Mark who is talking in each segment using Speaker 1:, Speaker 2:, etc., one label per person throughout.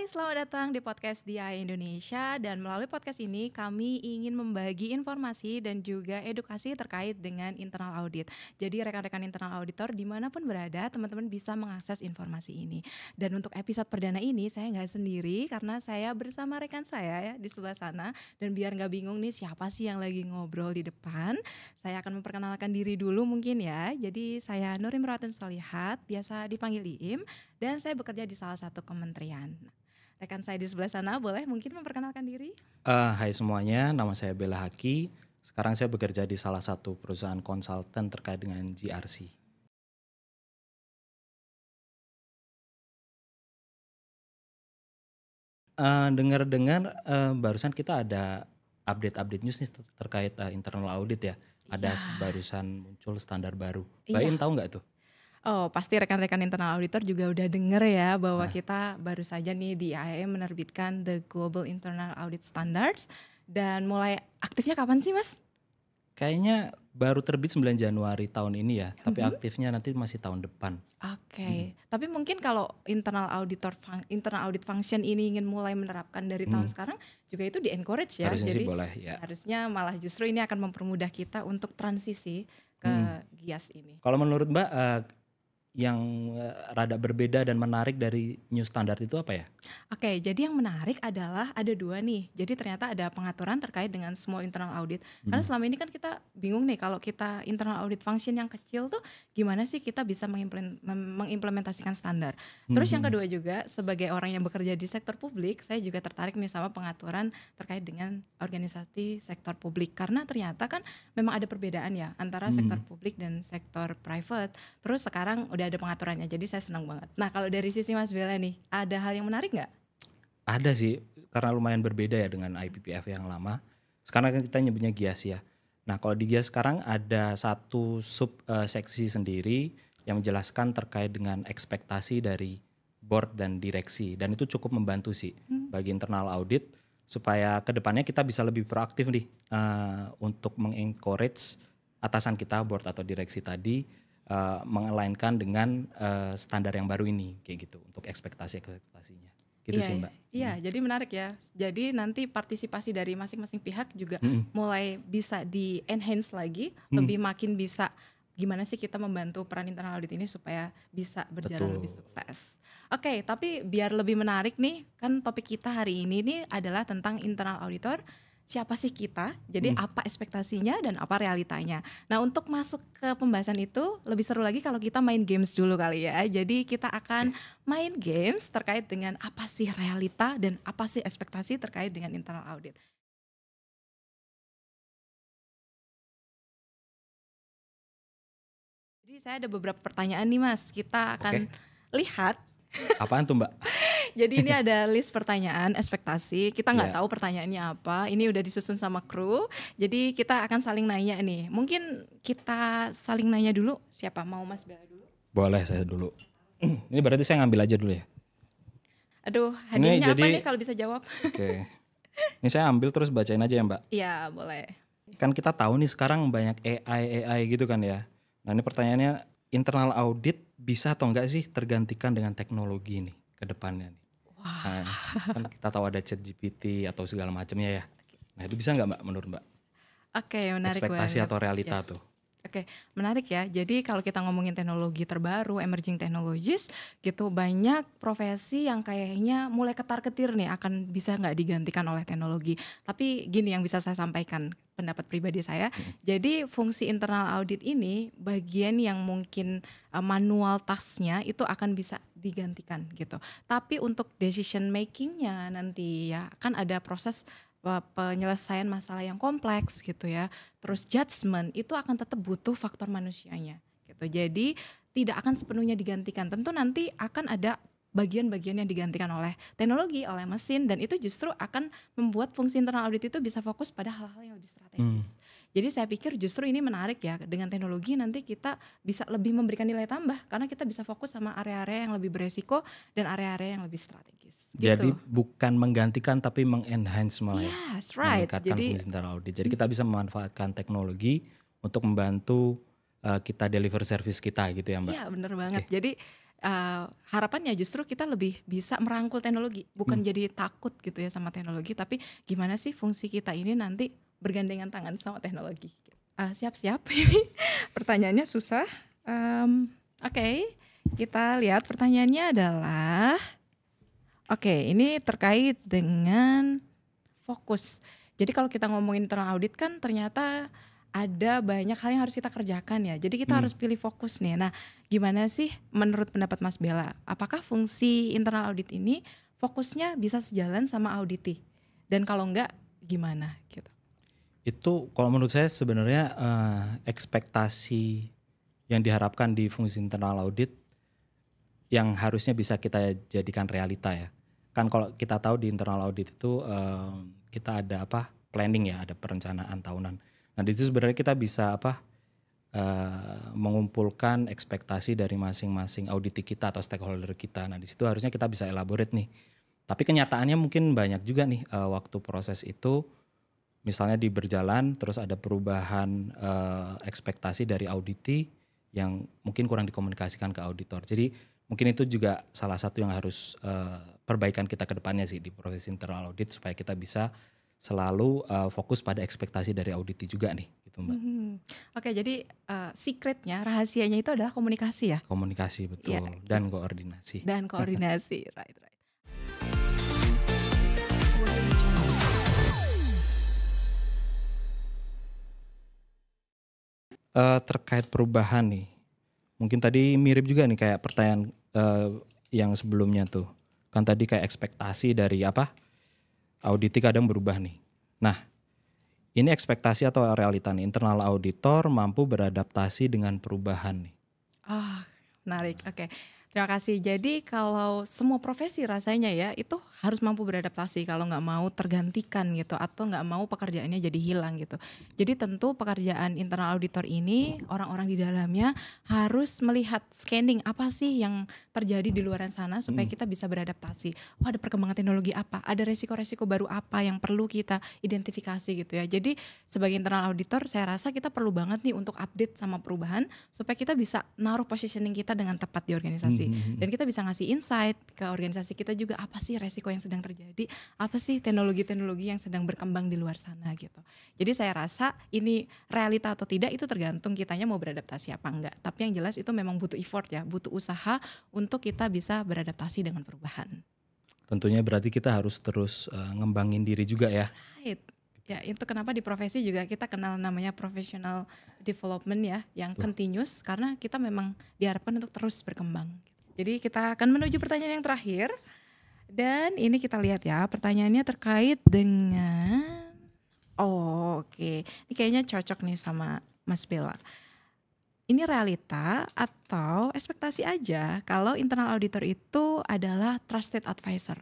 Speaker 1: selamat datang di podcast DI Indonesia dan melalui podcast ini kami ingin membagi informasi dan juga edukasi terkait dengan internal audit. Jadi rekan-rekan internal auditor dimanapun berada, teman-teman bisa mengakses informasi ini. Dan untuk episode perdana ini saya nggak sendiri karena saya bersama rekan saya ya di sebelah sana. Dan biar nggak bingung nih siapa sih yang lagi ngobrol di depan, saya akan memperkenalkan diri dulu mungkin ya. Jadi saya Nurim Ratun Solihat, biasa dipanggil Iim, dan saya bekerja di salah satu kementerian. Rekan saya di sebelah sana boleh mungkin memperkenalkan diri?
Speaker 2: Hai semuanya, nama saya Bella Haki. Sekarang saya bekerja di salah satu perusahaan konsultan terkait dengan GRC. Dengar-dengar barusan kita ada update news nih terkait internal audit ya. Ada barusan muncul standar baru. Mbak Im tahu nggak tuh?
Speaker 1: Oh, pasti rekan-rekan internal auditor juga udah denger ya bahwa kita baru saja nih di IAM menerbitkan The Global Internal Audit Standards. Dan mulai aktifnya kapan sih Mas?
Speaker 2: Kayaknya baru terbit 9 Januari tahun ini ya, tapi aktifnya nanti masih tahun depan.
Speaker 1: Oke. Tapi mungkin kalau internal audit function ini ingin mulai menerapkan dari tahun sekarang juga itu di-encourage ya.
Speaker 2: Harusnya
Speaker 1: Jadi
Speaker 2: sih boleh ya.
Speaker 1: harusnya malah justru ini akan mempermudah kita untuk transisi ke GIAS ini.
Speaker 2: Kalau menurut Mbak yang rada berbeda dan menarik dari new standard itu apa ya?
Speaker 1: Oke, jadi yang menarik adalah ada dua nih. Jadi ternyata ada pengaturan terkait dengan small internal audit. Karena selama ini kan kita bingung nih kalau kita internal audit function yang kecil tuh gimana sih kita bisa mengimplementasikan standar. Terus yang kedua juga sebagai orang yang bekerja di sektor publik, saya juga tertarik nih sama pengaturan terkait dengan organisasi sektor publik. Karena ternyata kan memang ada perbedaan ya antara sektor publik dan sektor private. Terus sekarang udah ada pengaturannya, jadi saya senang banget. Nah kalau dari sisi Mas Bella nih, ada hal yang menarik nggak?
Speaker 2: Ada sih, karena lumayan berbeda ya dengan IPPF yang lama. Sekarang kan kita nyebutnya GIAS ya. Nah kalau di GIAS sekarang ada satu sub seksi sendiri yang menjelaskan terkait dengan ekspektasi dari board dan direksi. Dan itu cukup membantu sih bagi internal audit supaya kedepannya kita bisa lebih proaktif nih untuk mengencourage atasan kita, board atau direksi tadi mengelainkan dengan standar yang baru ini kayak gitu untuk ekspektasinya gitu sih Mbak.
Speaker 1: Iya, jadi menarik ya. Jadi nanti partisipasi dari masing-masing pihak juga mulai bisa di enhance lagi, lebih makin bisa gimana sih kita membantu peran internal audit ini supaya bisa berjalan lebih sukses. Oke, tapi biar lebih menarik nih, kan topik kita hari ini nih adalah tentang internal auditor. Siapa sih kita, jadi apa ekspektasinya dan apa realitanya. Nah untuk masuk ke pembahasan itu lebih seru lagi kalau kita main games dulu kali ya. Jadi kita akan main games terkait dengan apa sih realita dan apa sih ekspektasi terkait dengan internal audit. Jadi saya ada beberapa pertanyaan nih Mas, kita akan lihat.
Speaker 2: Apaan tuh Mbak?
Speaker 1: Jadi ini ada list pertanyaan, ekspektasi. Kita nggak
Speaker 2: Yeah.
Speaker 1: tahu pertanyaannya apa. Ini udah disusun sama kru. Jadi kita akan saling nanya nih. Mungkin kita saling nanya dulu. Siapa mau Mas Bella dulu?
Speaker 2: Boleh saya dulu. Ini berarti saya ngambil aja dulu ya.
Speaker 1: Aduh, hadiahnya apa
Speaker 2: jadi-
Speaker 1: nih kalau bisa jawab?
Speaker 2: Oke. Ini saya ambil terus bacain aja ya Mbak.
Speaker 1: Iya, boleh.
Speaker 2: Kan kita tahu nih sekarang banyak AI gitu kan ya. Nah ini pertanyaannya, internal audit bisa atau enggak sih tergantikan dengan teknologi nih ke depannya nih? Nah, kan kita tahu ada ChatGPT atau segala macamnya ya. Nah itu bisa nggak Mbak menurut Mbak?
Speaker 1: Oke, menarik
Speaker 2: Ekspektasi
Speaker 1: banget.
Speaker 2: atau realita
Speaker 1: Ya.
Speaker 2: tuh?
Speaker 1: Oke, menarik ya. Jadi kalau kita ngomongin teknologi terbaru, emerging technologies, gitu banyak profesi yang kayaknya mulai ketar-ketir nih akan bisa nggak digantikan oleh teknologi. Tapi gini yang bisa saya sampaikan pendapat pribadi saya. Jadi fungsi internal audit ini bagian yang mungkin manual tasknya itu akan bisa digantikan gitu. Tapi untuk decision makingnya nanti ya kan ada proses penyelesaian masalah yang kompleks gitu ya. Terus judgement itu akan tetap butuh faktor manusianya gitu. Jadi tidak akan sepenuhnya digantikan. Tentu nanti akan ada bagian-bagian yang digantikan oleh teknologi, oleh mesin, dan itu justru akan membuat fungsi internal audit itu bisa fokus pada hal-hal yang lebih strategis. Jadi saya pikir justru ini menarik ya, dengan teknologi nanti kita bisa lebih memberikan nilai tambah karena kita bisa fokus sama area-area yang lebih beresiko dan area-area yang lebih strategis.
Speaker 2: Jadi
Speaker 1: Gitu.
Speaker 2: bukan menggantikan tapi mengenhance malah ya.
Speaker 1: Yes, right.
Speaker 2: Meningkatkan
Speaker 1: Jadi
Speaker 2: fungsi internal audit. Jadi kita bisa memanfaatkan teknologi untuk membantu kita deliver service kita gitu ya Mbak.
Speaker 1: iya bener banget. Jadi harapannya justru kita lebih bisa merangkul teknologi, bukan jadi takut gitu ya sama teknologi, tapi gimana sih fungsi kita ini nanti bergandengan tangan sama teknologi. Siap-siap, ini pertanyaannya susah. Oke, kita lihat pertanyaannya adalah, ini terkait dengan fokus. Jadi kalau kita ngomongin internal audit kan ternyata ada banyak hal yang harus kita kerjakan ya. Jadi kita harus pilih fokus nih. Nah, gimana sih menurut pendapat Mas Bella? Apakah fungsi internal audit ini fokusnya bisa sejalan sama auditi? Dan kalau enggak, gimana gitu?
Speaker 2: Itu kalau menurut saya sebenarnya ekspektasi yang diharapkan di fungsi internal audit yang harusnya bisa kita jadikan realita ya. Kan kalau kita tahu di internal audit itu kita ada planning ya, ada perencanaan tahunan. Nah di situ sebenarnya kita bisa mengumpulkan ekspektasi dari masing-masing auditi kita atau stakeholder kita. Nah di situ harusnya kita bisa elaborate nih. Tapi kenyataannya mungkin banyak juga nih waktu proses itu misalnya di berjalan terus ada perubahan ekspektasi dari auditi yang mungkin kurang dikomunikasikan ke auditor. Jadi mungkin itu juga salah satu yang harus perbaikan kita ke depannya sih di proses internal audit supaya kita bisa selalu fokus pada ekspektasi dari auditi juga nih gitu Mbak.
Speaker 1: Oke, jadi secretnya, rahasianya itu adalah komunikasi ya?
Speaker 2: Komunikasi betul dan koordinasi.
Speaker 1: Dan koordinasi, right.
Speaker 2: Terkait perubahan nih, mungkin tadi mirip juga nih kayak pertanyaan yang sebelumnya tuh. Kan tadi kayak ekspektasi dari auditi kadang berubah nih. Nah, ini ekspektasi atau realita nih, internal auditor mampu beradaptasi dengan perubahan nih.
Speaker 1: Menarik, oke. Terima kasih. Jadi kalau semua profesi rasanya ya itu harus mampu beradaptasi kalau nggak mau tergantikan gitu atau nggak mau pekerjaannya jadi hilang gitu. Jadi tentu pekerjaan internal auditor ini orang-orang di dalamnya harus melihat scanning apa sih yang terjadi di luaran sana supaya kita bisa beradaptasi. Ada perkembangan teknologi apa? Ada resiko-resiko baru apa yang perlu kita identifikasi gitu ya. Jadi sebagai internal auditor saya rasa kita perlu banget nih untuk update sama perubahan supaya kita bisa naruh positioning kita dengan tepat di organisasi. Dan kita bisa ngasih insight ke organisasi kita juga apa sih resiko yang sedang terjadi, apa sih teknologi-teknologi yang sedang berkembang di luar sana gitu. Jadi saya rasa ini realita atau tidak itu tergantung kitanya mau beradaptasi apa enggak. Tapi yang jelas itu memang butuh effort ya, butuh usaha untuk kita bisa beradaptasi dengan perubahan.
Speaker 2: Tentunya berarti kita harus terus ngembangin diri juga ya.
Speaker 1: Right. Ya itu kenapa di profesi juga kita kenal namanya professional development ya, yang continuous karena kita memang diharapkan untuk terus berkembang. Jadi kita akan menuju pertanyaan yang terakhir dan ini kita lihat ya pertanyaannya terkait dengan ini kayaknya cocok nih sama Mas Bella. Ini realita atau ekspektasi aja kalau internal auditor itu adalah trusted advisor?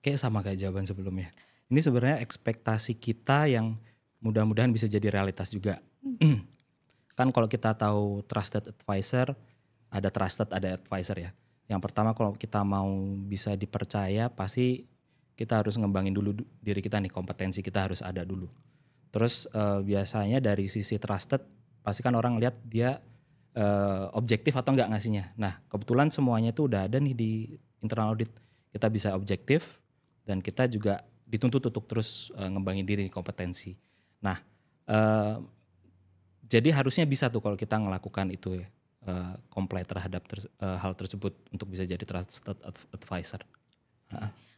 Speaker 2: Kayak sama kayak jawaban sebelumnya. Ini sebenarnya ekspektasi kita yang mudah-mudahan bisa jadi realitas juga. Kan kalau kita tahu trusted advisor, ada trusted, ada advisor ya. Yang pertama kalau kita mau bisa dipercaya pasti kita harus ngembangin dulu diri kita nih, kompetensi kita harus ada dulu. Terus biasanya dari sisi trusted pasti kan orang lihat dia objektif atau enggak ngasihnya. Nah kebetulan semuanya itu udah ada nih di internal audit. Kita bisa objektif dan kita juga dituntut untuk terus ngembangin diri kompetensi. Nah jadi harusnya bisa tuh kalau kita ngelakukan itu ya. Comply terhadap hal tersebut untuk bisa jadi trusted advisor.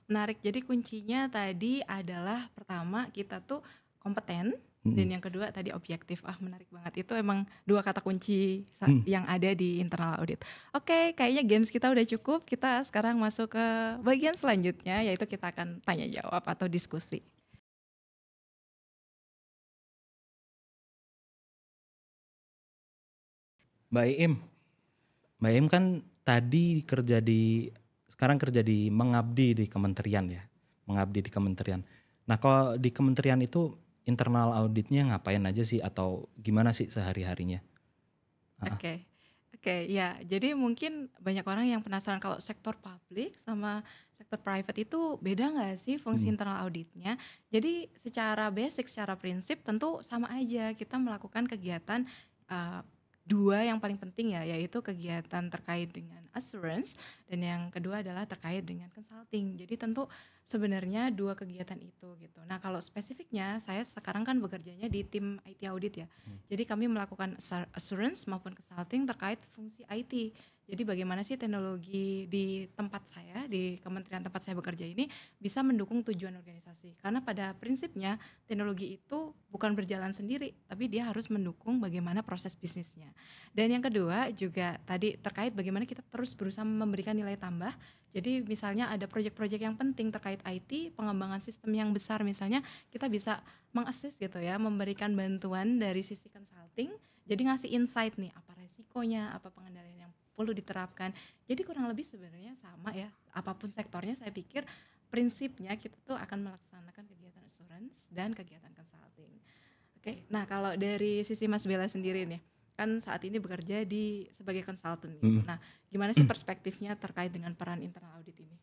Speaker 1: Menarik, jadi kuncinya tadi adalah pertama kita tuh kompeten dan yang kedua tadi objektif. Menarik banget, itu emang dua kata kunci yang ada di internal audit. Oke, kayaknya games kita udah cukup, kita sekarang masuk ke bagian selanjutnya yaitu kita akan tanya jawab atau diskusi.
Speaker 2: Mbak Im kan tadi sekarang kerja di mengabdi di kementerian ya, mengabdi di kementerian. Nah kalau di kementerian itu internal auditnya ngapain aja sih atau gimana sih sehari-harinya?
Speaker 1: Oke, ya jadi mungkin banyak orang yang penasaran kalau sektor publik sama sektor private itu beda nggak sih fungsi internal auditnya. Jadi secara basic, secara prinsip tentu sama aja kita melakukan kegiatan dua yang paling penting ya, yaitu kegiatan terkait dengan assurance dan yang kedua adalah terkait dengan consulting. Jadi tentu sebenarnya dua kegiatan itu gitu. Nah kalau spesifiknya saya sekarang kan bekerjanya di tim IT audit ya. Jadi kami melakukan assurance maupun consulting terkait fungsi IT. Jadi bagaimana sih teknologi di tempat saya, di kementerian tempat saya bekerja ini bisa mendukung tujuan organisasi. Karena pada prinsipnya teknologi itu bukan berjalan sendiri, tapi dia harus mendukung bagaimana proses bisnisnya. Dan yang kedua juga tadi terkait bagaimana kita terus berusaha memberikan nilai tambah. Jadi misalnya ada proyek-proyek yang penting terkait IT, pengembangan sistem yang besar misalnya kita bisa mengassist gitu ya, memberikan bantuan dari sisi consulting. Jadi ngasih insight nih apa resikonya, apa pengendalian yang perlu diterapkan. Jadi kurang lebih sebenarnya sama ya, apapun sektornya saya pikir prinsipnya kita tuh akan melaksanakan kegiatan assurance dan kegiatan consulting. Oke, nah kalau dari sisi Mas Bella sendiri nih, kan saat ini bekerja sebagai consultant. Nah, gimana sih perspektifnya terkait dengan peran internal audit ini?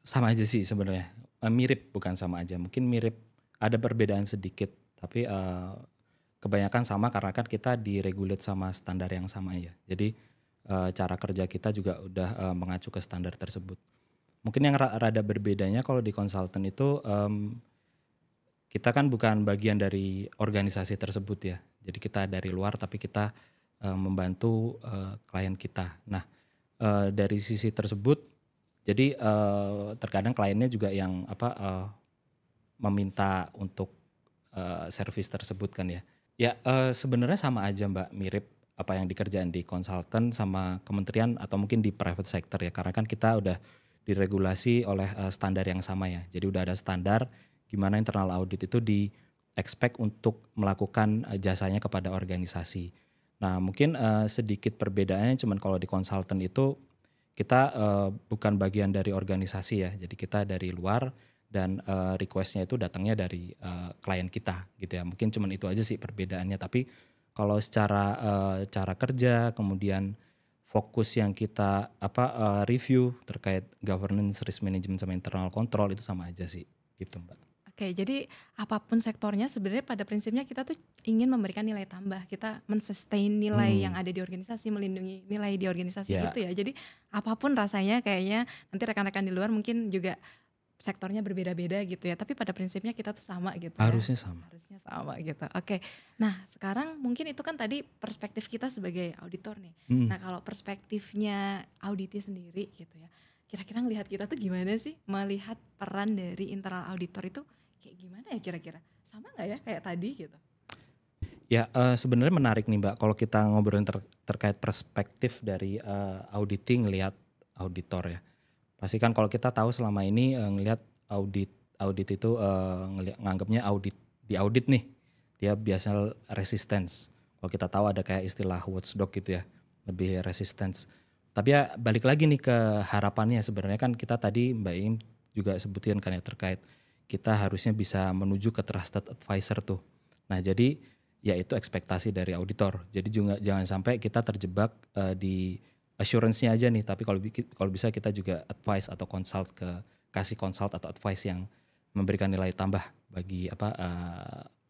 Speaker 2: Sama aja sih sebenarnya. Mirip, bukan sama aja. Mungkin mirip, ada perbedaan sedikit, tapi kebanyakan sama karena kan kita diregulate sama standar yang sama ya. Jadi cara kerja kita juga udah mengacu ke standar tersebut. Mungkin yang rada berbedanya kalau di konsultan itu kita kan bukan bagian dari organisasi tersebut ya. Jadi kita dari luar tapi kita membantu klien kita. Nah dari sisi tersebut, jadi terkadang kliennya juga yang meminta untuk servis tersebut kan ya. Ya sebenarnya sama aja Mbak, mirip apa yang dikerjain di konsultan sama kementerian atau mungkin di private sector ya. Karena kan kita udah diregulasi oleh standar yang sama ya. Jadi udah ada standar gimana internal audit itu di-expect untuk melakukan jasanya kepada organisasi. Nah mungkin sedikit perbedaannya cuman kalau di konsultan itu kita bukan bagian dari organisasi ya. Jadi kita dari luar dan requestnya itu datangnya dari klien kita gitu ya. Mungkin cuman itu aja sih perbedaannya, tapi kalau secara cara kerja kemudian fokus yang kita review terkait governance, risk management sama internal control itu sama aja sih gitu Mbak.
Speaker 1: Oke, jadi apapun sektornya sebenarnya pada prinsipnya kita tuh ingin memberikan nilai tambah. Kita men-sustain nilai yang ada di organisasi, melindungi nilai di organisasi gitu ya. Jadi apapun rasanya kayaknya nanti rekan-rekan di luar mungkin juga sektornya berbeda-beda gitu ya, tapi pada prinsipnya kita tuh sama gitu
Speaker 2: Harusnya
Speaker 1: ya.
Speaker 2: sama.
Speaker 1: Harusnya sama gitu. Oke. Nah, sekarang mungkin itu kan tadi perspektif kita sebagai auditor nih. Nah, kalau perspektifnya auditi sendiri gitu ya. Kira-kira ngelihat kita tuh gimana sih melihat peran dari internal auditor itu kayak gimana ya kira-kira? Sama nggak ya kayak tadi gitu?
Speaker 2: Ya sebenarnya menarik nih Mbak kalau kita ngobrolin terkait perspektif dari auditing ngelihat auditor ya. Pasti kan kalau kita tahu selama ini ngelihat audit itu nganggapnya di audit nih dia biasa resistance. Kalau kita tahu ada kayak istilah watchdog gitu ya, lebih resistance. Tapi ya balik lagi nih ke harapannya, sebenarnya kan kita tadi Mbak Im juga sebutin kan ya terkait kita harusnya bisa menuju ke trusted advisor tuh. Nah jadi ya itu ekspektasi dari auditor. Jadi juga jangan sampai kita terjebak di assurance-nya aja nih, tapi kalau bisa kita juga advice atau kasih consult atau advice yang memberikan nilai tambah bagi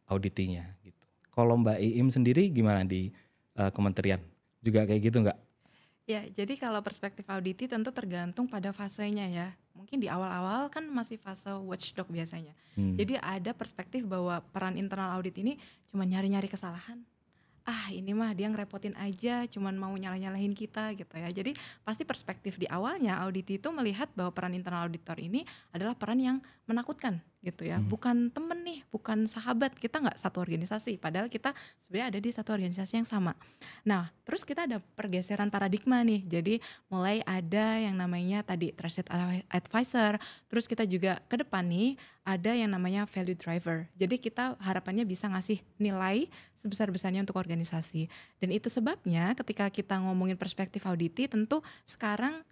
Speaker 2: auditingnya gitu. Kalau Mbak Iim sendiri gimana di kementerian? Juga kayak gitu nggak?
Speaker 1: Ya, jadi kalau perspektif auditi tentu tergantung pada fasenya ya. Mungkin di awal-awal kan masih fase watchdog biasanya. Jadi ada perspektif bahwa peran internal audit ini cuma nyari-nyari kesalahan. Ini mah dia ngerepotin aja, cuman mau nyalah-nyalahin kita gitu ya. Jadi pasti perspektif di awalnya audit itu melihat bahwa peran internal auditor ini adalah peran yang menakutkan gitu ya. Bukan temen nih, bukan sahabat, kita nggak satu organisasi. Padahal kita sebenarnya ada di satu organisasi yang sama. Nah terus kita ada pergeseran paradigma nih. Jadi mulai ada yang namanya tadi trusted advisor. Terus kita juga ke depan nih ada yang namanya value driver. Jadi kita harapannya bisa ngasih nilai sebesar-besarnya untuk organisasi. Dan itu sebabnya ketika kita ngomongin perspektif auditi tentu sekarang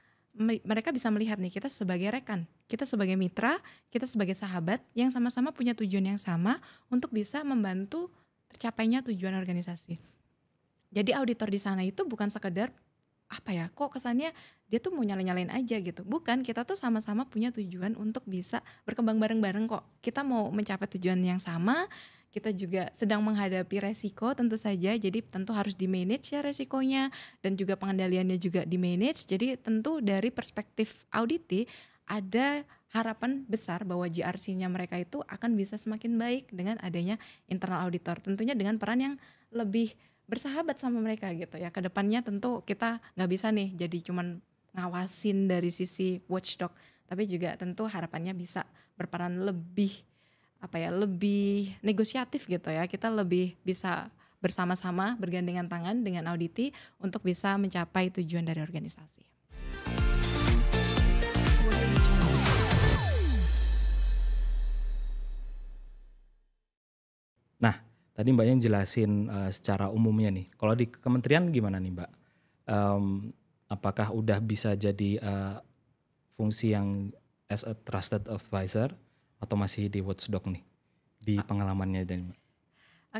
Speaker 1: mereka bisa melihat nih kita sebagai rekan, kita sebagai mitra, kita sebagai sahabat yang sama-sama punya tujuan yang sama untuk bisa membantu tercapainya tujuan organisasi. Jadi auditor di sana itu bukan sekedar kok kesannya dia tuh mau nyalain aja gitu. Bukan, kita tuh sama-sama punya tujuan untuk bisa berkembang bareng-bareng kok. Kita mau mencapai tujuan yang sama, kita juga sedang menghadapi resiko tentu saja, jadi tentu harus di-manage ya resikonya, dan juga pengendaliannya juga di-manage. Jadi tentu dari perspektif auditi ada harapan besar bahwa GRC-nya mereka itu akan bisa semakin baik dengan adanya internal auditor. Tentunya dengan peran yang lebih bersahabat sama mereka gitu ya. Kedepannya tentu kita nggak bisa nih jadi cuman ngawasin dari sisi watchdog, tapi juga tentu harapannya bisa berperan lebih lebih negosiatif gitu ya. Kita lebih bisa bersama-sama bergandengan tangan dengan auditi untuk bisa mencapai tujuan dari organisasi.
Speaker 2: Nah, tadi Mbaknya jelasin secara umumnya nih. Kalau di kementerian gimana nih Mbak? Apakah udah bisa jadi fungsi yang as a trusted advisor atau masih di watchdog nih di pengalamannya dan Mbak?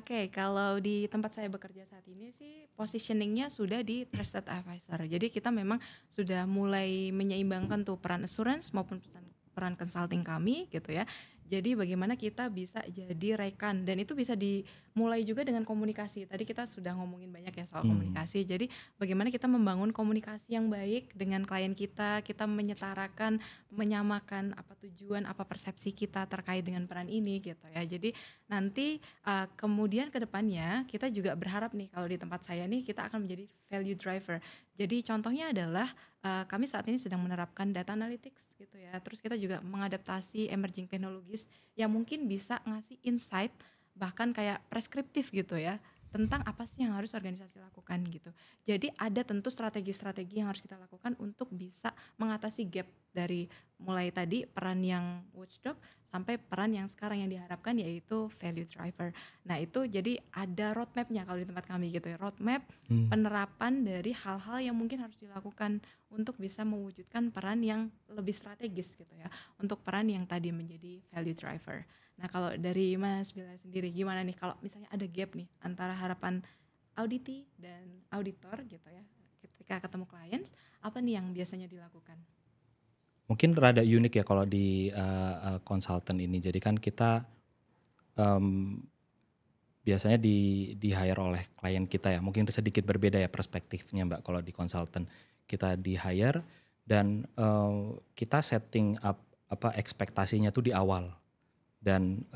Speaker 1: Oke, kalau di tempat saya bekerja saat ini sih positioningnya sudah di trusted advisor. Jadi kita memang sudah mulai menyeimbangkan tuh peran assurance maupun peran consulting kami gitu ya. Jadi bagaimana kita bisa jadi rekan, dan itu bisa dimulai juga dengan komunikasi. Tadi kita sudah ngomongin banyak ya soal komunikasi. Jadi bagaimana kita membangun komunikasi yang baik dengan klien kita menyetarakan, menyamakan apa tujuan, apa persepsi kita terkait dengan peran ini gitu ya. Jadi nanti kemudian ke depannya kita juga berharap nih, kalau di tempat saya nih kita akan menjadi value driver. Jadi contohnya adalah kami saat ini sedang menerapkan data analytics gitu ya. Terus kita juga mengadaptasi emerging technologies yang mungkin bisa ngasih insight bahkan kayak preskriptif gitu ya, tentang apa sih yang harus organisasi lakukan gitu. Jadi ada tentu strategi-strategi yang harus kita lakukan untuk bisa mengatasi gap dari mulai tadi peran yang watchdog sampai peran yang sekarang yang diharapkan yaitu value driver. Nah itu jadi ada roadmapnya kalau di tempat kami gitu ya, roadmap penerapan dari hal-hal yang mungkin harus dilakukan untuk bisa mewujudkan peran yang lebih strategis gitu ya, untuk peran yang tadi menjadi value driver. Nah kalau dari Mas Bila sendiri gimana nih kalau misalnya ada gap nih antara harapan auditi dan auditor gitu ya, ketika ketemu clients, apa nih yang biasanya dilakukan?
Speaker 2: Mungkin rada unik ya kalau di konsultan ini. Jadi kan kita biasanya di hire oleh klien kita ya. Mungkin sedikit berbeda ya perspektifnya Mbak kalau di konsultan. Kita di hire dan kita setting up ekspektasinya tuh di awal. Dan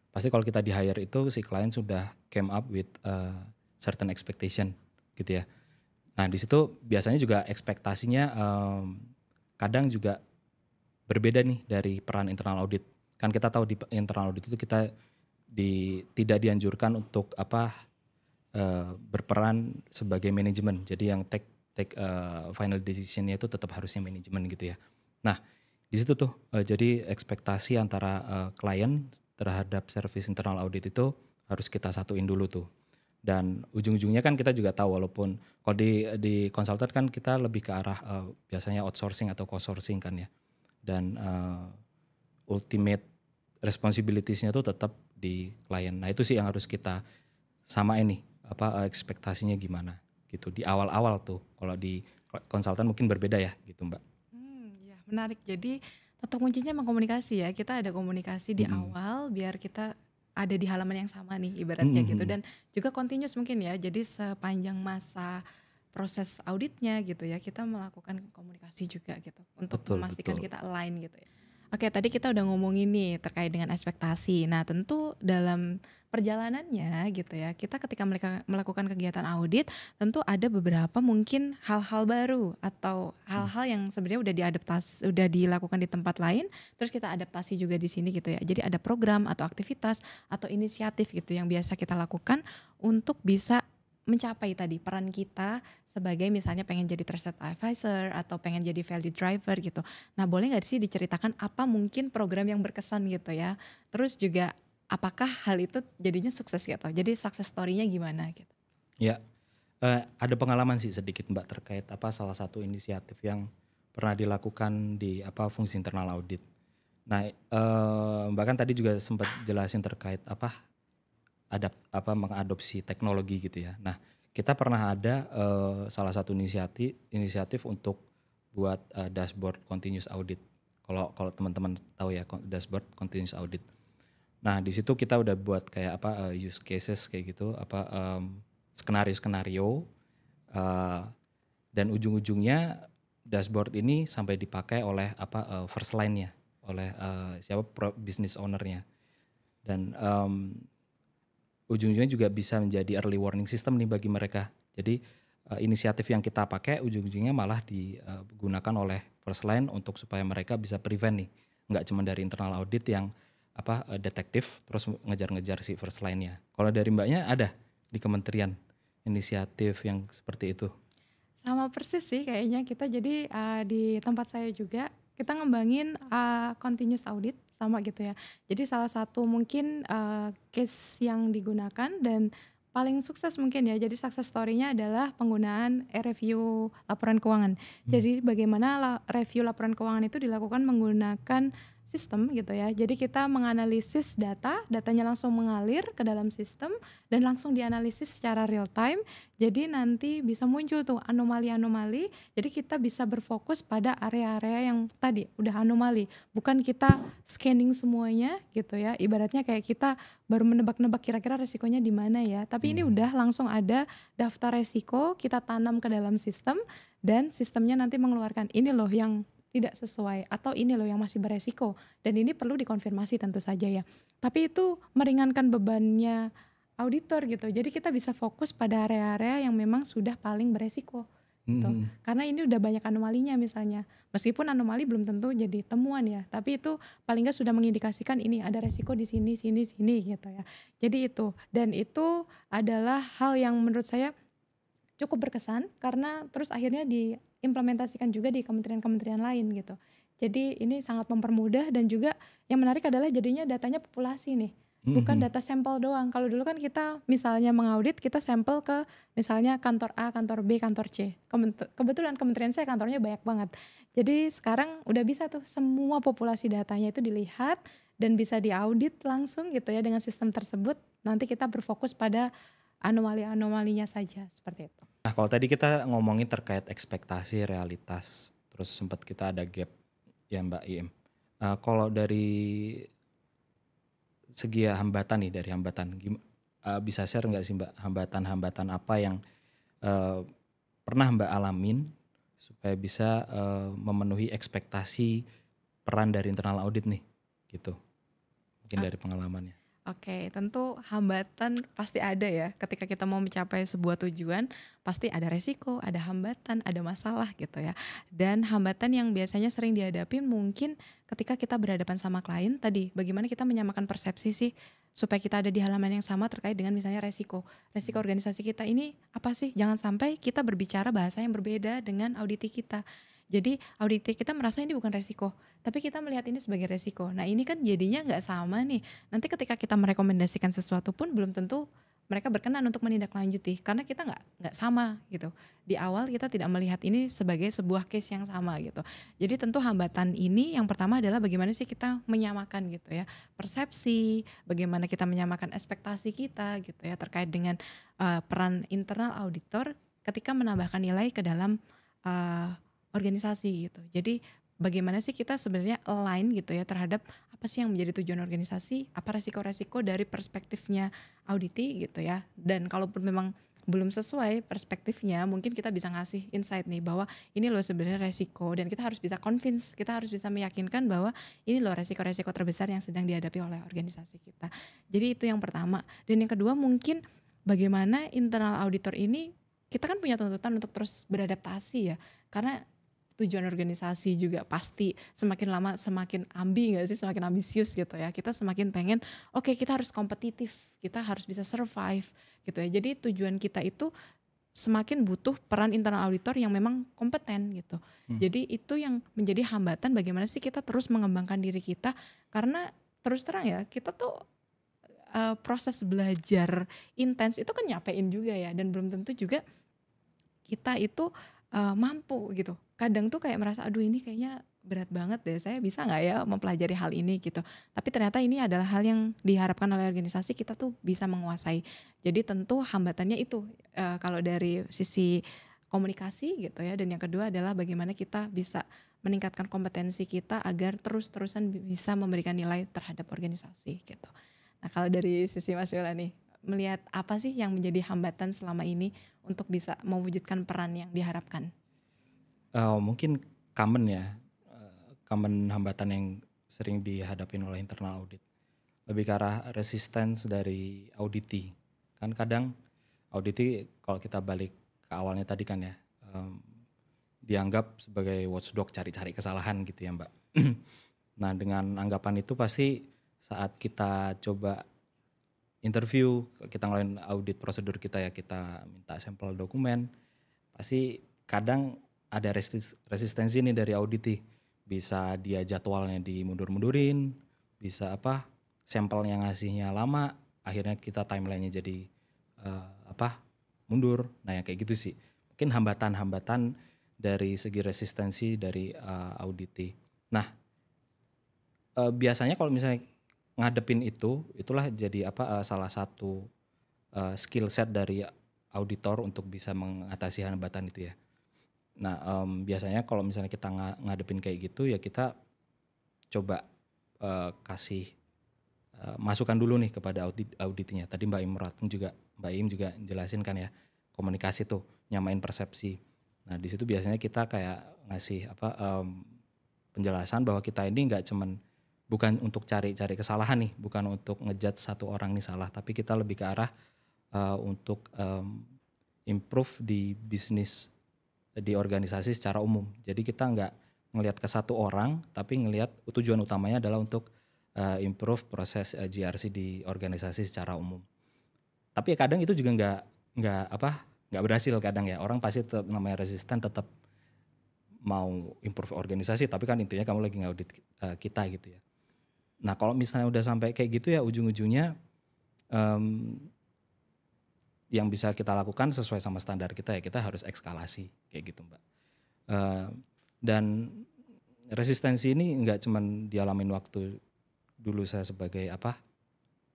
Speaker 2: pasti kalau kita di hire itu si klien sudah came up with certain expectation gitu ya. Nah di situ biasanya juga ekspektasinya kadang juga berbeda nih dari peran internal audit. Kan kita tahu di internal audit itu kita tidak dianjurkan untuk berperan sebagai manajemen. Jadi yang take final decision-nya itu tetap harusnya manajemen gitu ya. Nah di situ tuh jadi ekspektasi antara klien terhadap service internal audit itu harus kita satuin dulu tuh. Dan ujung-ujungnya kan kita juga tahu, walaupun kalau di konsultan kan kita lebih ke arah biasanya outsourcing atau co-sourcing kan ya. Dan ultimate responsibilities-nya tuh tetap di klien. Nah itu sih yang harus kita samain nih, ekspektasinya gimana gitu di awal-awal tuh. Kalau di konsultan mungkin berbeda ya gitu Mbak.
Speaker 1: Ya menarik. Jadi tetap kuncinya emang komunikasi ya. Kita ada komunikasi di awal biar kita ada di halaman yang sama nih ibaratnya gitu, dan juga continuous mungkin ya. Jadi sepanjang masa proses auditnya gitu ya, kita melakukan komunikasi juga gitu untuk memastikan kita align gitu ya. Oke, tadi kita udah ngomongin nih terkait dengan ekspektasi. Nah tentu dalam perjalanannya gitu ya, kita ketika melakukan kegiatan audit tentu ada beberapa mungkin hal-hal baru atau hal-hal yang sebenarnya udah dilakukan di tempat lain, terus kita adaptasi juga di sini gitu ya. Jadi ada program atau aktivitas atau inisiatif gitu yang biasa kita lakukan untuk bisa mencapai tadi peran kita sebagai misalnya pengen jadi trusted advisor atau pengen jadi value driver gitu. Nah boleh gak sih diceritakan apa mungkin program yang berkesan gitu ya. Terus juga apakah hal itu jadinya sukses gitu. Jadi success story-nya gimana gitu.
Speaker 2: Ya ada pengalaman sih sedikit Mbak terkait salah satu inisiatif yang pernah dilakukan di fungsi internal audit. Nah Mbak kan tadi juga sempat jelasin terkait mengadopsi teknologi gitu ya. Nah, kita pernah ada salah satu inisiatif untuk buat dashboard continuous audit. Kalau teman-teman tahu ya dashboard continuous audit. Nah di situ kita udah buat kayak use cases kayak gitu, skenario-skenario, eh, dan ujung-ujungnya dashboard ini sampai dipakai oleh first line-nya, oleh siapa business owner-nya. Dan ujung-ujungnya juga bisa menjadi early warning system nih bagi mereka. Jadi inisiatif yang kita pakai ujung-ujungnya malah digunakan oleh first line untuk supaya mereka bisa prevent nih, nggak cuma dari internal audit yang detektif terus ngejar-ngejar si first line-nya. Kalau dari Mbaknya ada di kementerian inisiatif yang seperti itu?
Speaker 1: Sama persis sih kayaknya kita, jadi di tempat saya juga kita ngembangin continuous audit sama gitu ya. Jadi salah satu mungkin case yang digunakan dan paling sukses mungkin ya, jadi success story-nya adalah penggunaan review laporan keuangan. Jadi bagaimana review laporan keuangan itu dilakukan menggunakan sistem gitu ya. Jadi kita menganalisis datanya langsung mengalir ke dalam sistem dan langsung dianalisis secara real time. Jadi nanti bisa muncul tuh anomali-anomali, jadi kita bisa berfokus pada area-area yang tadi udah anomali. Bukan kita scanning semuanya gitu ya, ibaratnya kayak kita baru menebak-nebak kira-kira resikonya di mana ya. Tapi ini udah langsung ada daftar resiko, kita tanam ke dalam sistem dan sistemnya nanti mengeluarkan ini loh yang tidak sesuai atau ini loh yang masih beresiko dan ini perlu dikonfirmasi tentu saja ya. Tapi itu meringankan bebannya auditor gitu. Jadi kita bisa fokus pada area-area yang memang sudah paling beresiko gitu. Karena ini udah banyak anomalinya misalnya. Meskipun anomali belum tentu jadi temuan ya, tapi itu paling nggak sudah mengindikasikan ini ada resiko di sini gitu ya. Jadi itu, dan itu adalah hal yang menurut saya cukup berkesan karena terus akhirnya diimplementasikan juga di kementerian-kementerian lain gitu. Jadi ini sangat mempermudah dan juga yang menarik adalah jadinya datanya populasi nih. Bukan data sampel doang. Kalau dulu kan kita misalnya mengaudit, kita sampel ke misalnya kantor A, kantor B, kantor C. Kebetulan kementerian saya kantornya banyak banget. Jadi sekarang udah bisa tuh semua populasi datanya itu dilihat dan bisa diaudit langsung gitu ya dengan sistem tersebut. Nanti kita berfokus pada anomali-anomalinya saja seperti itu.
Speaker 2: Nah kalau tadi kita ngomongin terkait ekspektasi realitas, terus sempat kita ada gap ya Mbak Im. Kalau dari segi hambatan nih, dari hambatan, bisa share nggak sih Mbak hambatan-hambatan apa yang pernah Mbak alamin supaya bisa memenuhi ekspektasi peran dari internal audit nih gitu, mungkin dari pengalamannya.
Speaker 1: Oke, tentu hambatan pasti ada ya. Ketika kita mau mencapai sebuah tujuan, pasti ada resiko, ada hambatan, ada masalah gitu ya. Dan hambatan yang biasanya sering dihadapi mungkin ketika kita berhadapan sama klien tadi, bagaimana kita menyamakan persepsi sih supaya kita ada di halaman yang sama terkait dengan misalnya resiko. Resiko organisasi kita ini apa sih? Jangan sampai kita berbicara bahasa yang berbeda dengan auditi kita. Jadi auditi kita merasa ini bukan resiko, tapi kita melihat ini sebagai resiko. Nah ini kan jadinya nggak sama nih. Nanti ketika kita merekomendasikan sesuatu pun belum tentu mereka berkenan untuk menindaklanjuti karena kita nggak sama gitu. Di awal kita tidak melihat ini sebagai sebuah case yang sama gitu. Jadi tentu hambatan ini yang pertama adalah bagaimana sih kita menyamakan gitu ya persepsi, bagaimana kita menyamakan ekspektasi kita gitu ya terkait dengan peran internal auditor ketika menambahkan nilai ke dalam organisasi gitu. Jadi bagaimana sih kita sebenarnya align gitu ya terhadap apa sih yang menjadi tujuan organisasi, apa resiko-resiko dari perspektifnya auditi gitu ya. Dan kalaupun memang belum sesuai perspektifnya, mungkin kita bisa ngasih insight nih bahwa ini loh sebenarnya resiko dan kita harus bisa convince, kita harus bisa meyakinkan bahwa ini loh resiko-resiko terbesar yang sedang dihadapi oleh organisasi kita. Jadi itu yang pertama. Dan yang kedua mungkin bagaimana internal auditor ini, kita kan punya tuntutan untuk terus beradaptasi ya. Karena tujuan organisasi juga pasti semakin lama semakin nggak sih, semakin ambisius gitu ya. Kita semakin pengen oke, kita harus kompetitif, kita harus bisa survive gitu ya. Jadi tujuan kita itu semakin butuh peran internal auditor yang memang kompeten gitu. Jadi itu yang menjadi hambatan bagaimana sih kita terus mengembangkan diri kita, karena terus terang ya kita tuh proses belajar intens itu kan nyapein juga ya, dan belum tentu juga kita itu mampu gitu. Kadang tuh kayak merasa aduh ini kayaknya berat banget deh, saya bisa gak ya mempelajari hal ini gitu. Tapi ternyata ini adalah hal yang diharapkan oleh organisasi kita tuh bisa menguasai. Jadi tentu hambatannya itu kalau dari sisi komunikasi gitu ya. Dan yang kedua adalah bagaimana kita bisa meningkatkan kompetensi kita agar terus-terusan bisa memberikan nilai terhadap organisasi gitu. Nah kalau dari sisi Mas Yola nih, melihat apa sih yang menjadi hambatan selama ini untuk bisa mewujudkan peran yang diharapkan?
Speaker 2: Mungkin common ya, common hambatan yang sering dihadapin oleh internal audit. Lebih ke arah resistance dari auditi. Kan kadang auditi kalau kita balik ke awalnya tadi kan ya, dianggap sebagai watchdog cari-cari kesalahan gitu ya Mbak. Nah dengan anggapan itu pasti saat kita coba interview, kita ngelain audit prosedur kita ya, kita minta sampel dokumen, pasti kadang ada resistensi nih dari auditi. Bisa dia jadwalnya dimundur-mundurin, bisa sampelnya ngasihnya lama, akhirnya kita timelinenya jadi mundur. Nah yang kayak gitu sih. Mungkin hambatan-hambatan dari segi resistensi dari auditi. Nah biasanya kalau misalnya ngadepin itulah jadi salah satu skill set dari auditor untuk bisa mengatasi hambatan itu ya. Nah biasanya kalau misalnya kita ngadepin kayak gitu ya kita coba kasih masukan dulu nih kepada auditnya. Tadi Mbak Im juga jelasin kan ya, komunikasi tuh nyamain persepsi. Nah di situ biasanya kita kayak ngasih penjelasan bahwa kita ini nggak cuman bukan untuk cari-cari kesalahan nih, bukan untuk ngejudge satu orang nih salah, tapi kita lebih ke arah untuk improve di bisnis, di organisasi secara umum. Jadi kita nggak ngelihat ke satu orang, tapi ngelihat tujuan utamanya adalah untuk improve proses GRC di organisasi secara umum. Tapi ya kadang itu juga nggak berhasil kadang ya. Orang pasti tetap namanya resisten, tetap mau improve organisasi, tapi kan intinya kamu lagi ngaudit kita gitu ya. Nah kalau misalnya udah sampai kayak gitu ya ujung-ujungnya yang bisa kita lakukan sesuai sama standar kita ya, kita harus ekskalasi kayak gitu Mbak. Dan resistensi ini nggak cuman dialamin waktu dulu saya sebagai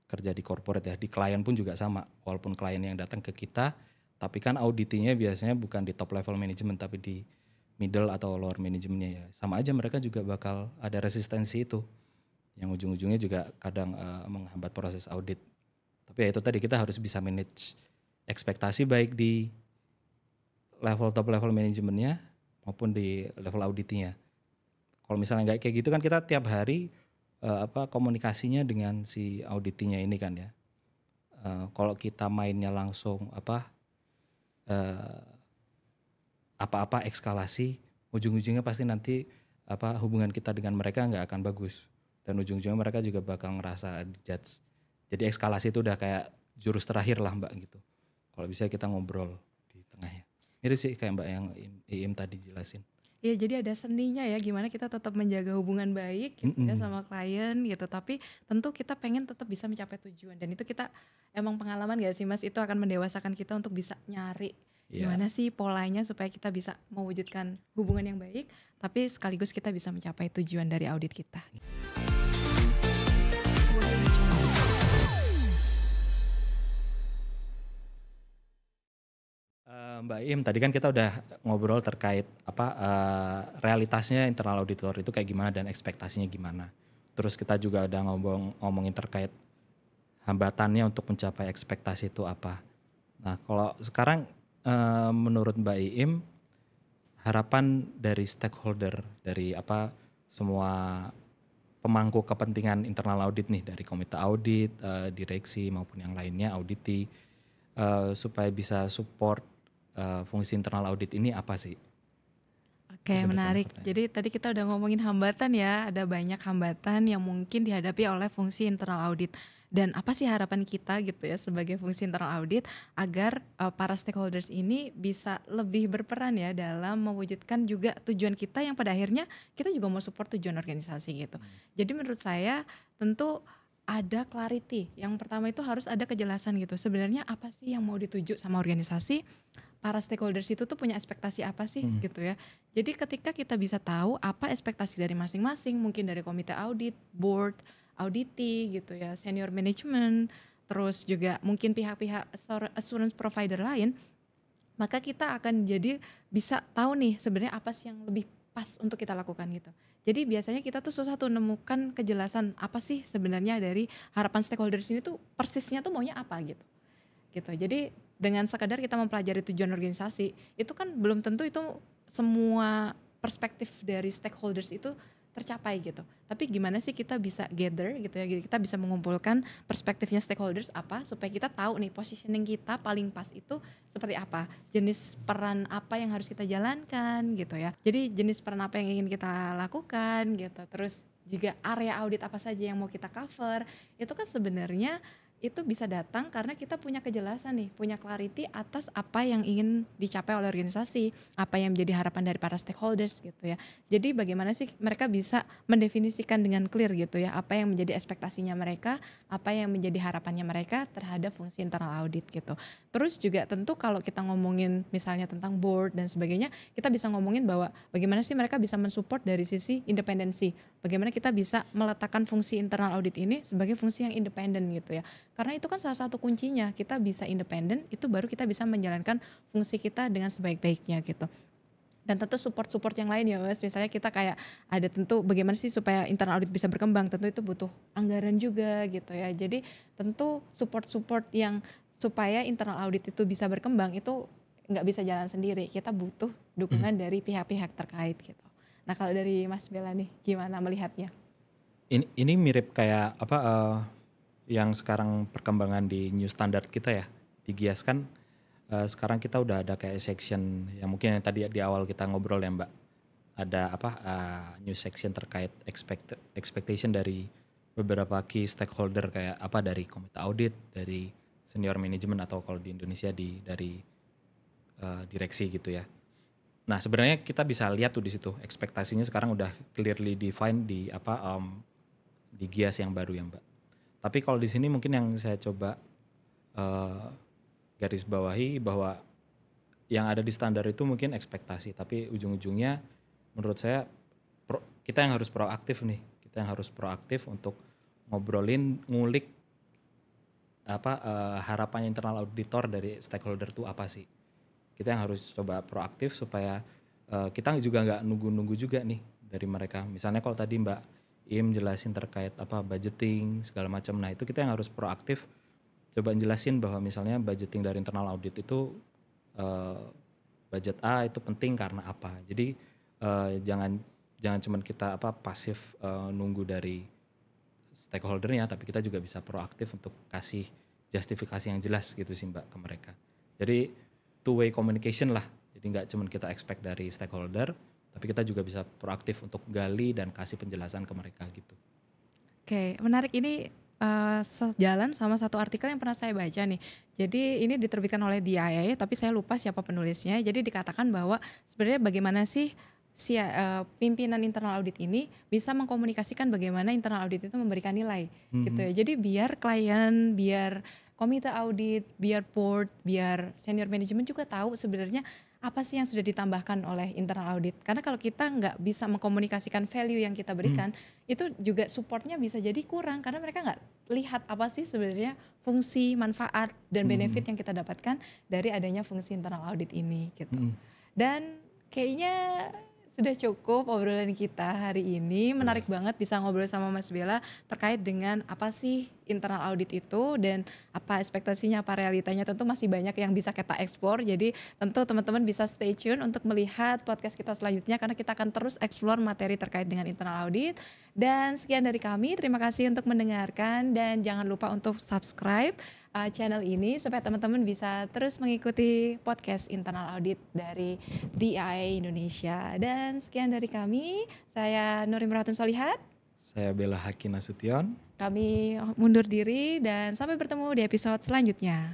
Speaker 2: kerja di corporate ya, di klien pun juga sama. Walaupun klien yang datang ke kita, tapi kan auditinya biasanya bukan di top level management tapi di middle atau lower manajemennya ya. Sama aja mereka juga bakal ada resistensi itu. Yang ujung-ujungnya juga kadang menghambat proses audit. Tapi ya itu tadi kita harus bisa manage ekspektasi baik di top level manajemennya maupun di level auditnya. Kalau misalnya nggak kayak gitu kan kita tiap hari komunikasinya dengan si auditinya ini kan ya. Kalau kita mainnya langsung apa-apa ekskalasi, ujung-ujungnya pasti nanti hubungan kita dengan mereka nggak akan bagus. Dan ujung-ujungnya mereka juga bakal ngerasa dijudge. Jadi eskalasi itu udah kayak jurus terakhir lah Mbak gitu. Kalau bisa kita ngobrol di tengahnya. Mirip sih kayak Mbak yang Iim tadi jelasin.
Speaker 1: Ya jadi ada seninya ya gimana kita tetap menjaga hubungan baik gitu ya sama klien gitu. Tapi tentu kita pengen tetap bisa mencapai tujuan. Dan itu kita emang pengalaman gak sih Mas, itu akan mendewasakan kita untuk bisa nyari gimana sih polanya supaya kita bisa mewujudkan hubungan yang baik. Tapi sekaligus kita bisa mencapai tujuan dari audit kita.
Speaker 2: Mbak Im, tadi kan kita udah ngobrol terkait realitasnya internal auditor itu kayak gimana dan ekspektasinya gimana. Terus kita juga udah ngomongin terkait hambatannya untuk mencapai ekspektasi itu apa. Nah kalau sekarang menurut Mbak Im, harapan dari stakeholder, dari semua pemangku kepentingan internal audit nih, dari komite audit, direksi maupun yang lainnya, auditi, supaya bisa support fungsi internal audit ini apa sih?
Speaker 1: Oke, menarik. Jadi tadi kita udah ngomongin hambatan ya, ada banyak hambatan yang mungkin dihadapi oleh fungsi internal audit. Dan apa sih harapan kita gitu ya sebagai fungsi internal audit agar para stakeholders ini bisa lebih berperan ya dalam mewujudkan juga tujuan kita yang pada akhirnya kita juga mau support tujuan organisasi gitu. Jadi menurut saya tentu ada clarity. Yang pertama itu harus ada kejelasan gitu. Sebenarnya apa sih yang mau dituju sama organisasi? Para stakeholders itu tuh punya ekspektasi apa sih gitu ya. Jadi ketika kita bisa tahu apa ekspektasi dari masing-masing, mungkin dari komite audit, board, auditi gitu ya, senior management, terus juga mungkin pihak-pihak assurance provider lain, maka kita akan jadi bisa tahu nih sebenarnya apa sih yang lebih pas untuk kita lakukan gitu. Jadi biasanya kita tuh susah tuh nemukan kejelasan apa sih sebenarnya dari harapan stakeholders ini tuh persisnya tuh maunya apa gitu. Jadi dengan sekadar kita mempelajari tujuan organisasi itu kan belum tentu itu semua perspektif dari stakeholders itu tercapai gitu. Tapi gimana sih kita bisa gather gitu ya, kita bisa mengumpulkan perspektifnya stakeholders apa supaya kita tahu nih positioning kita paling pas itu seperti apa, jenis peran apa yang harus kita jalankan gitu ya. Jadi jenis peran apa yang ingin kita lakukan gitu. Terus juga area audit apa saja yang mau kita cover, itu kan sebenarnya itu bisa datang karena kita punya kejelasan nih, punya clarity atas apa yang ingin dicapai oleh organisasi, apa yang menjadi harapan dari para stakeholders gitu ya. Jadi bagaimana sih mereka bisa mendefinisikan dengan clear gitu ya, apa yang menjadi ekspektasinya mereka, apa yang menjadi harapannya mereka terhadap fungsi internal audit gitu. Terus juga tentu kalau kita ngomongin misalnya tentang board dan sebagainya, kita bisa ngomongin bahwa bagaimana sih mereka bisa mensupport dari sisi independensi, bagaimana kita bisa meletakkan fungsi internal audit ini sebagai fungsi yang independen gitu ya. Karena itu kan salah satu kuncinya, kita bisa independen, itu baru kita bisa menjalankan fungsi kita dengan sebaik-baiknya gitu. Dan tentu support-support yang lain ya Mas, misalnya kita kayak ada tentu bagaimana sih supaya internal audit bisa berkembang, tentu itu butuh anggaran juga gitu ya. Jadi tentu support-support yang supaya internal audit itu bisa berkembang itu nggak bisa jalan sendiri, kita butuh dukungan dari pihak-pihak terkait gitu. Nah kalau dari Mas Bella nih, gimana melihatnya?
Speaker 2: Ini mirip kayak apa yang sekarang perkembangan di new standard kita ya, di GIAS kan sekarang kita udah ada kayak section yang mungkin yang tadi di awal kita ngobrol ya Mbak, ada apa new section terkait expectation dari beberapa key stakeholder kayak apa dari komite audit, dari senior management atau kalau di Indonesia dari direksi gitu ya. Nah sebenarnya kita bisa lihat tuh di situ ekspektasinya sekarang udah clearly defined di di GIAS yang baru ya Mbak. Tapi kalau di sini mungkin yang saya coba garis bawahi bahwa yang ada di standar itu mungkin ekspektasi, tapi ujung-ujungnya menurut saya kita yang harus proaktif nih, kita yang harus proaktif untuk ngobrolin, ngulik harapannya internal auditor dari stakeholder itu apa sih. Kita yang harus coba proaktif supaya kita juga nggak nunggu-nunggu juga nih dari mereka. Misalnya kalau tadi Mbak Im jelasin terkait budgeting segala macam. Nah itu kita yang harus proaktif coba jelasin bahwa misalnya budgeting dari internal audit itu budget A itu penting karena apa. Jadi jangan cuma kita pasif nunggu dari stakeholdernya, tapi kita juga bisa proaktif untuk kasih justifikasi yang jelas gitu sih Mbak ke mereka. Jadi two way communication lah. Jadi nggak cuma kita expect dari stakeholder, tapi kita juga bisa proaktif untuk gali dan kasih penjelasan ke mereka gitu.
Speaker 1: Oke, menarik ini sejalan sama satu artikel yang pernah saya baca nih. Jadi ini diterbitkan oleh DIA, tapi saya lupa siapa penulisnya. Jadi dikatakan bahwa sebenarnya bagaimana sih pimpinan internal audit ini bisa mengkomunikasikan bagaimana internal audit itu memberikan nilai gitu ya. Jadi biar klien, biar komite audit, biar board, biar senior management juga tahu sebenarnya apa sih yang sudah ditambahkan oleh internal audit. Karena kalau kita nggak bisa mengkomunikasikan value yang kita berikan, itu juga supportnya bisa jadi kurang karena mereka nggak lihat apa sih sebenarnya fungsi, manfaat, dan benefit yang kita dapatkan dari adanya fungsi internal audit ini gitu. Dan kayaknya sudah cukup obrolan kita hari ini. Menarik banget bisa ngobrol sama Mas Bella terkait dengan apa sih internal audit itu dan apa ekspektasinya, apa realitanya. Tentu masih banyak yang bisa kita explore. Jadi tentu teman-teman bisa stay tune untuk melihat podcast kita selanjutnya karena kita akan terus explore materi terkait dengan internal audit. Dan sekian dari kami. Terima kasih untuk mendengarkan dan jangan lupa untuk subscribe channel ini supaya teman-teman bisa terus mengikuti podcast internal audit dari DIA Indonesia. Dan sekian dari kami, saya Nur Imratun Solihat.
Speaker 2: Saya Bella Haki Nasution.
Speaker 1: Kami mundur diri dan sampai bertemu di episode selanjutnya.